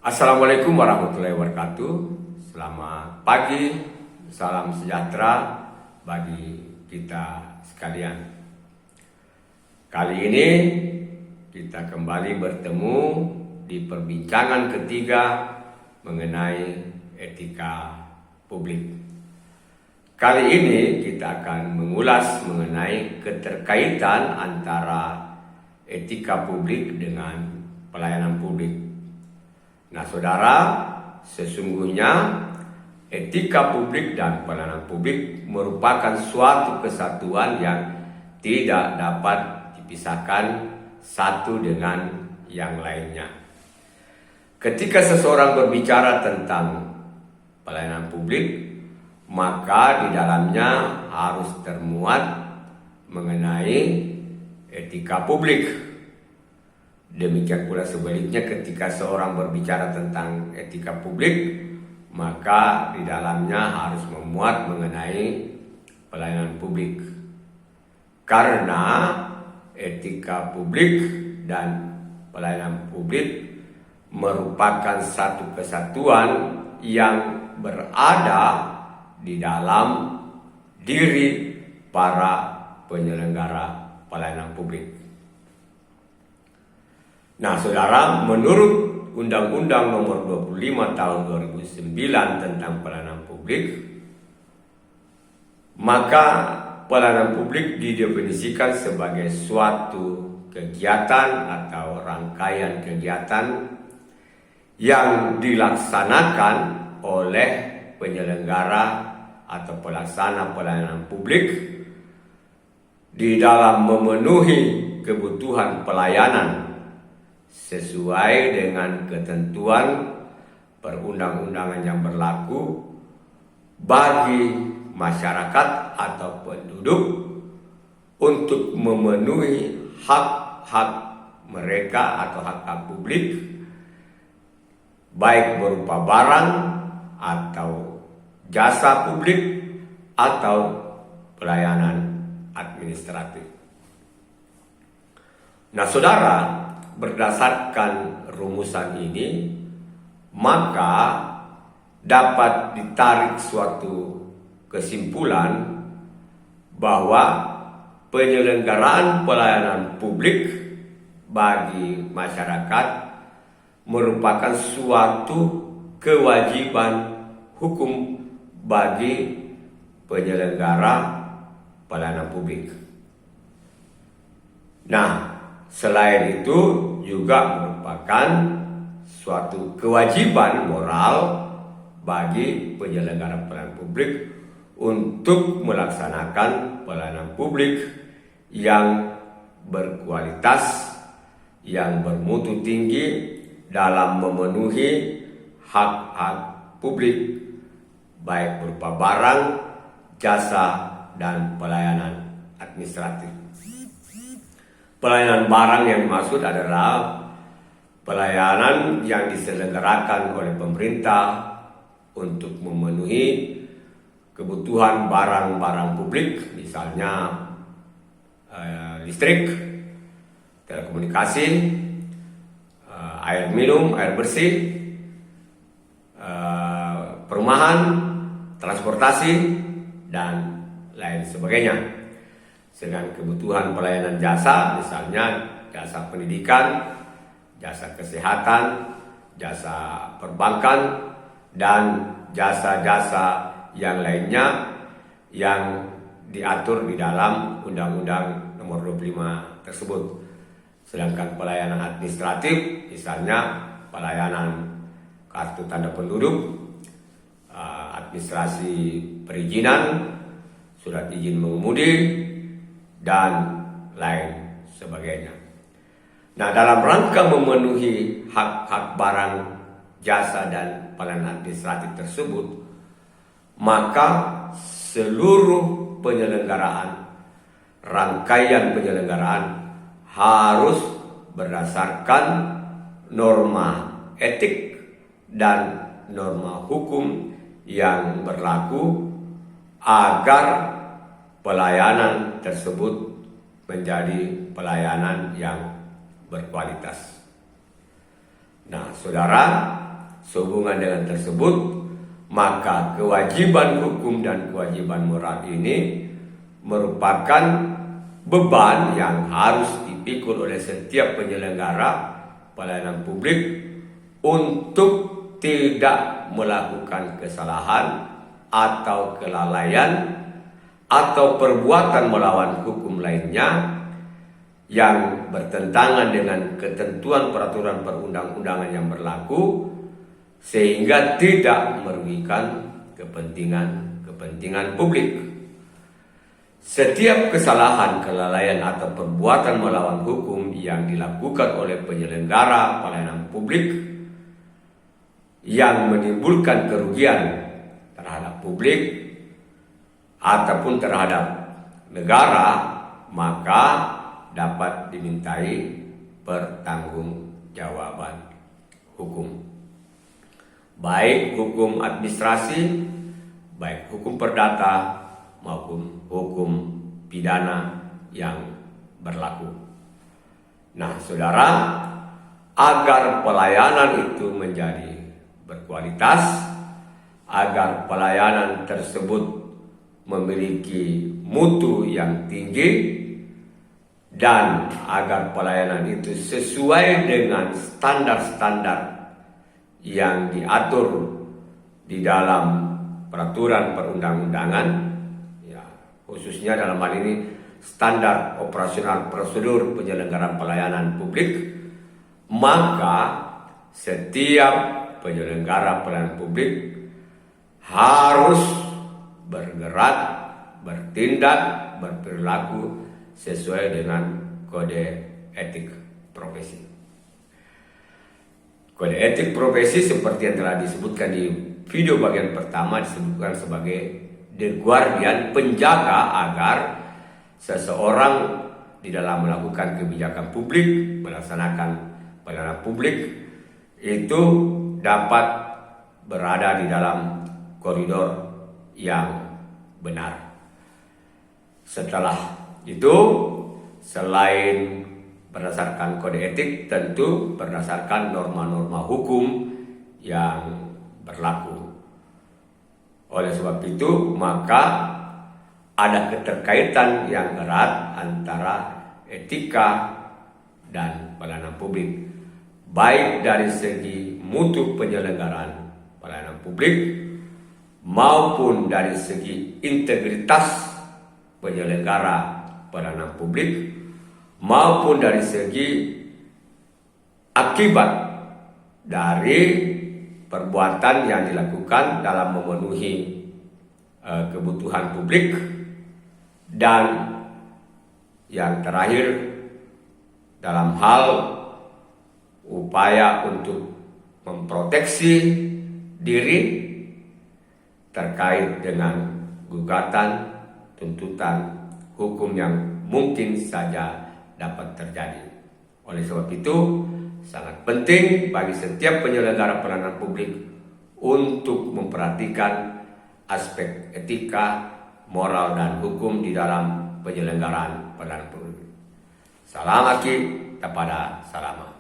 Assalamualaikum warahmatullahi wabarakatuh. Selamat pagi, salam sejahtera bagi kita sekalian. Kali ini kita kembali bertemu di perbincangan ketiga mengenai etika publik. Kali ini kita akan mengulas mengenai keterkaitan antara etika publik dengan pelayanan publik. Nah, saudara, sesungguhnya etika publik dan pelayanan publik merupakan suatu kesatuan yang tidak dapat dipisahkan satu dengan yang lainnya. Ketika seseorang berbicara tentang pelayanan publik, maka di dalamnya harus termuat mengenai etika publik. Demikian pula sebaliknya, ketika seorang berbicara tentang etika publik, maka di dalamnya harus memuat mengenai pelayanan publik. Karena etika publik dan pelayanan publik merupakan satu kesatuan yang berada di dalam diri para penyelenggara pelayanan publik. Nah, saudara, menurut Undang-Undang Nomor 25 Tahun 2009 tentang pelayanan publik, maka pelayanan publik didefinisikan sebagai suatu kegiatan atau rangkaian kegiatan yang dilaksanakan oleh penyelenggara atau pelaksana pelayanan publik di dalam memenuhi kebutuhan pelayanan sesuai dengan ketentuan perundang-undangan yang berlaku bagi masyarakat atau penduduk untuk memenuhi hak-hak mereka atau hak-hak publik, baik berupa barang atau jasa publik atau pelayanan administratif. Nah, saudara, berdasarkan rumusan ini, maka dapat ditarik suatu kesimpulan bahwa penyelenggaraan pelayanan publik bagi masyarakat merupakan suatu kewajiban hukum bagi penyelenggara pelayanan publik. Nah, selain itu juga merupakan suatu kewajiban moral bagi penyelenggara pelayanan publik untuk melaksanakan pelayanan publik yang berkualitas, yang bermutu tinggi dalam memenuhi hak-hak publik, baik berupa barang, jasa, dan pelayanan administratif. Pelayanan barang yang dimaksud adalah pelayanan yang diselenggarakan oleh pemerintah untuk memenuhi kebutuhan barang-barang publik, misalnya listrik, telekomunikasi, air minum, air bersih, perumahan, transportasi, dan lain sebagainya. Dengan kebutuhan pelayanan jasa, misalnya jasa pendidikan, jasa kesehatan, jasa perbankan, dan jasa-jasa yang lainnya yang diatur di dalam Undang-Undang Nomor 25 tersebut. Sedangkan pelayanan administratif, misalnya pelayanan kartu tanda penduduk, administrasi perizinan, surat izin mengemudi, dan lain sebagainya. Nah, dalam rangka memenuhi hak-hak barang, jasa, dan pelayanan administratif tersebut, maka seluruh penyelenggaraan, rangkaian penyelenggaraan harus berdasarkan norma etik dan norma hukum yang berlaku agar pelayanan tersebut menjadi pelayanan yang berkualitas. Nah, saudara, sehubungan dengan tersebut, maka kewajiban hukum dan kewajiban moral ini merupakan beban yang harus dipikul oleh setiap penyelenggara pelayanan publik untuk tidak melakukan kesalahan atau kelalaian atau perbuatan melawan hukum lainnya yang bertentangan dengan ketentuan peraturan perundang-undangan yang berlaku sehingga tidak merugikan kepentingan publik. Setiap kesalahan, kelalaian atau perbuatan melawan hukum yang dilakukan oleh penyelenggara pelayanan publik yang menimbulkan kerugian terhadap publik ataupun terhadap negara, maka dapat dimintai pertanggungjawaban hukum. Baik hukum administrasi, baik hukum perdata maupun hukum pidana yang berlaku. Nah, saudara, agar pelayanan itu menjadi berkualitas, agar pelayanan tersebut memiliki mutu yang tinggi, dan agar pelayanan itu sesuai dengan standar-standar yang diatur di dalam peraturan perundang-undangan, ya, khususnya dalam hal ini standar operasional prosedur penyelenggaraan pelayanan publik, maka setiap penyelenggara pelayanan publik harus bergerak, bertindak, berperilaku sesuai dengan kode etik profesi. Kode etik profesi seperti yang telah disebutkan di video bagian pertama disebutkan sebagai The Guardian, penjaga agar seseorang di dalam melakukan kebijakan publik, melaksanakan pelayanan publik itu dapat berada di dalam koridor yang benar. Setelah itu, selain berdasarkan kode etik, tentu berdasarkan norma-norma hukum yang berlaku. Oleh sebab itu, maka ada keterkaitan yang erat antara etika dan pelayanan publik, baik dari segi mutu penyelenggaraan pelayanan publik maupun dari segi integritas penyelenggara pelayanan publik, maupun dari segi akibat dari perbuatan yang dilakukan dalam memenuhi kebutuhan publik, dan yang terakhir dalam hal upaya untuk memproteksi diri terkait dengan gugatan, tuntutan hukum yang mungkin saja dapat terjadi. Oleh sebab itu, sangat penting bagi setiap penyelenggara pelayanan publik untuk memperhatikan aspek etika, moral, dan hukum di dalam penyelenggaraan pelayanan publik. Salam Aki, kepada Salama.